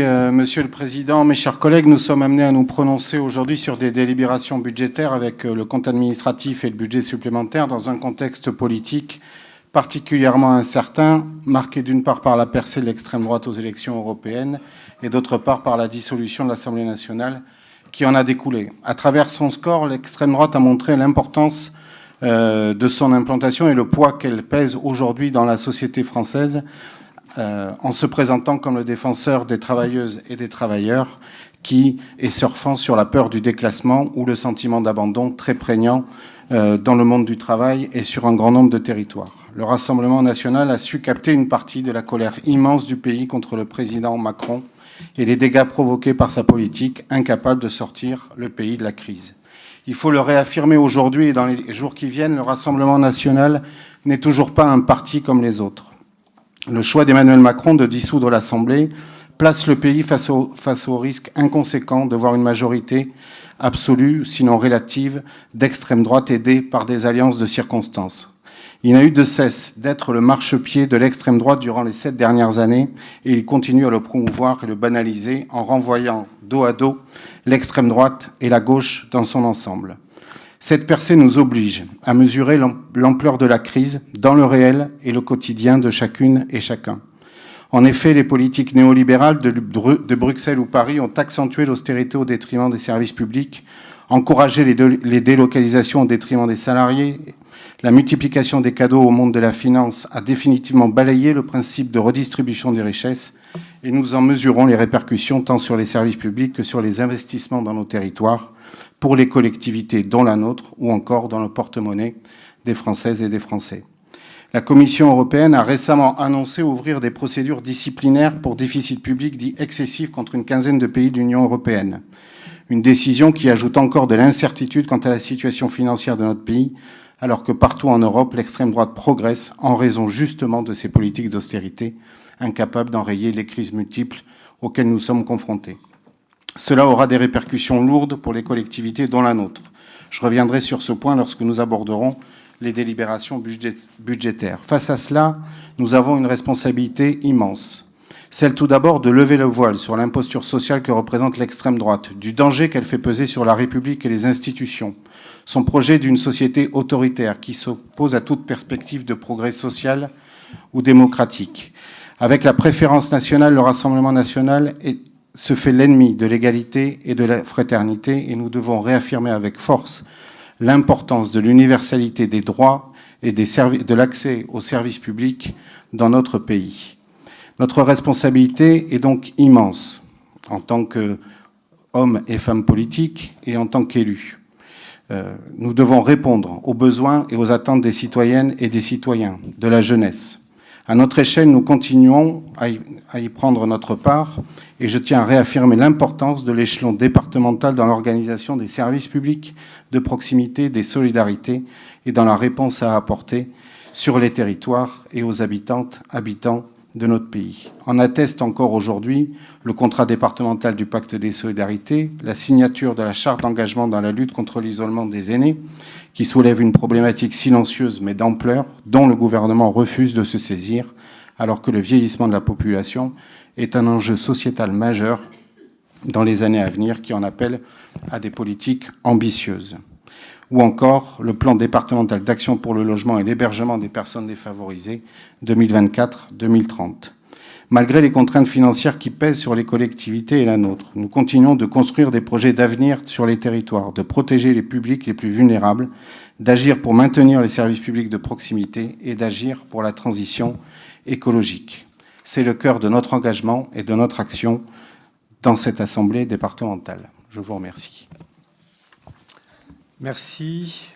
Monsieur le Président, mes chers collègues, nous sommes amenés à nous prononcer aujourd'hui sur des délibérations budgétaires avec le compte administratif et le budget supplémentaire dans un contexte politique particulièrement incertain, marqué d'une part par la percée de l'extrême droite aux élections européennes et d'autre part par la dissolution de l'Assemblée nationale qui en a découlé. À travers son score, l'extrême droite a montré l'importance de son implantation et le poids qu'elle pèse aujourd'hui dans la société française, en se présentant comme le défenseur des travailleuses et des travailleurs et surfant sur la peur du déclassement ou le sentiment d'abandon très prégnant dans le monde du travail et sur un grand nombre de territoires. Le Rassemblement national a su capter une partie de la colère immense du pays contre le président Macron et les dégâts provoqués par sa politique, incapable de sortir le pays de la crise. Il faut le réaffirmer aujourd'hui et dans les jours qui viennent, le Rassemblement national n'est toujours pas un parti comme les autres. Le choix d'Emmanuel Macron de dissoudre l'Assemblée place le pays face au risque inconséquent de voir une majorité absolue, sinon relative, d'extrême droite aidée par des alliances de circonstances. Il n'a eu de cesse d'être le marchepied de l'extrême droite durant les 7 dernières années et il continue à le promouvoir et le banaliser en renvoyant dos à dos l'extrême droite et la gauche dans son ensemble. Cette percée nous oblige à mesurer l'ampleur de la crise dans le réel et le quotidien de chacune et chacun. En effet, les politiques néolibérales de Bruxelles ou Paris ont accentué l'austérité au détriment des services publics, encouragé les délocalisations au détriment des salariés. La multiplication des cadeaux au monde de la finance a définitivement balayé le principe de redistribution des richesses et nous en mesurons les répercussions tant sur les services publics que sur les investissements dans nos territoires, pour les collectivités dont la nôtre, ou encore dans le porte-monnaie des Françaises et des Français. La Commission européenne a récemment annoncé ouvrir des procédures disciplinaires pour déficit public dit excessif contre une quinzaine de pays de l'Union européenne. Une décision qui ajoute encore de l'incertitude quant à la situation financière de notre pays, alors que partout en Europe, l'extrême droite progresse en raison justement de ces politiques d'austérité, incapables d'enrayer les crises multiples auxquelles nous sommes confrontés. Cela aura des répercussions lourdes pour les collectivités dont la nôtre. Je reviendrai sur ce point lorsque nous aborderons les délibérations budgétaires. Face à cela, nous avons une responsabilité immense. Celle tout d'abord de lever le voile sur l'imposture sociale que représente l'extrême droite, du danger qu'elle fait peser sur la République et les institutions, son projet d'une société autoritaire qui s'oppose à toute perspective de progrès social ou démocratique. Avec la préférence nationale, le Rassemblement national se fait l'ennemi de l'égalité et de la fraternité et nous devons réaffirmer avec force l'importance de l'universalité des droits et de l'accès aux services publics dans notre pays. Notre responsabilité est donc immense en tant qu'hommes et femmes politiques et en tant qu'élus. Nous devons répondre aux besoins et aux attentes des citoyennes et des citoyens, de la jeunesse. À notre échelle, nous continuons à y prendre notre part et je tiens à réaffirmer l'importance de l'échelon départemental dans l'organisation des services publics de proximité, des solidarités et dans la réponse à apporter sur les territoires et aux habitants de notre pays. En atteste encore aujourd'hui le contrat départemental du pacte des solidarités, la signature de la charte d'engagement dans la lutte contre l'isolement des aînés, qui soulève une problématique silencieuse mais d'ampleur, dont le gouvernement refuse de se saisir, alors que le vieillissement de la population est un enjeu sociétal majeur dans les années à venir qui en appelle à des politiques ambitieuses. Ou encore le plan départemental d'action pour le logement et l'hébergement des personnes défavorisées 2024-2030. Malgré les contraintes financières qui pèsent sur les collectivités et la nôtre, nous continuons de construire des projets d'avenir sur les territoires, de protéger les publics les plus vulnérables, d'agir pour maintenir les services publics de proximité et d'agir pour la transition écologique. C'est le cœur de notre engagement et de notre action dans cette assemblée départementale. Je vous remercie. Merci.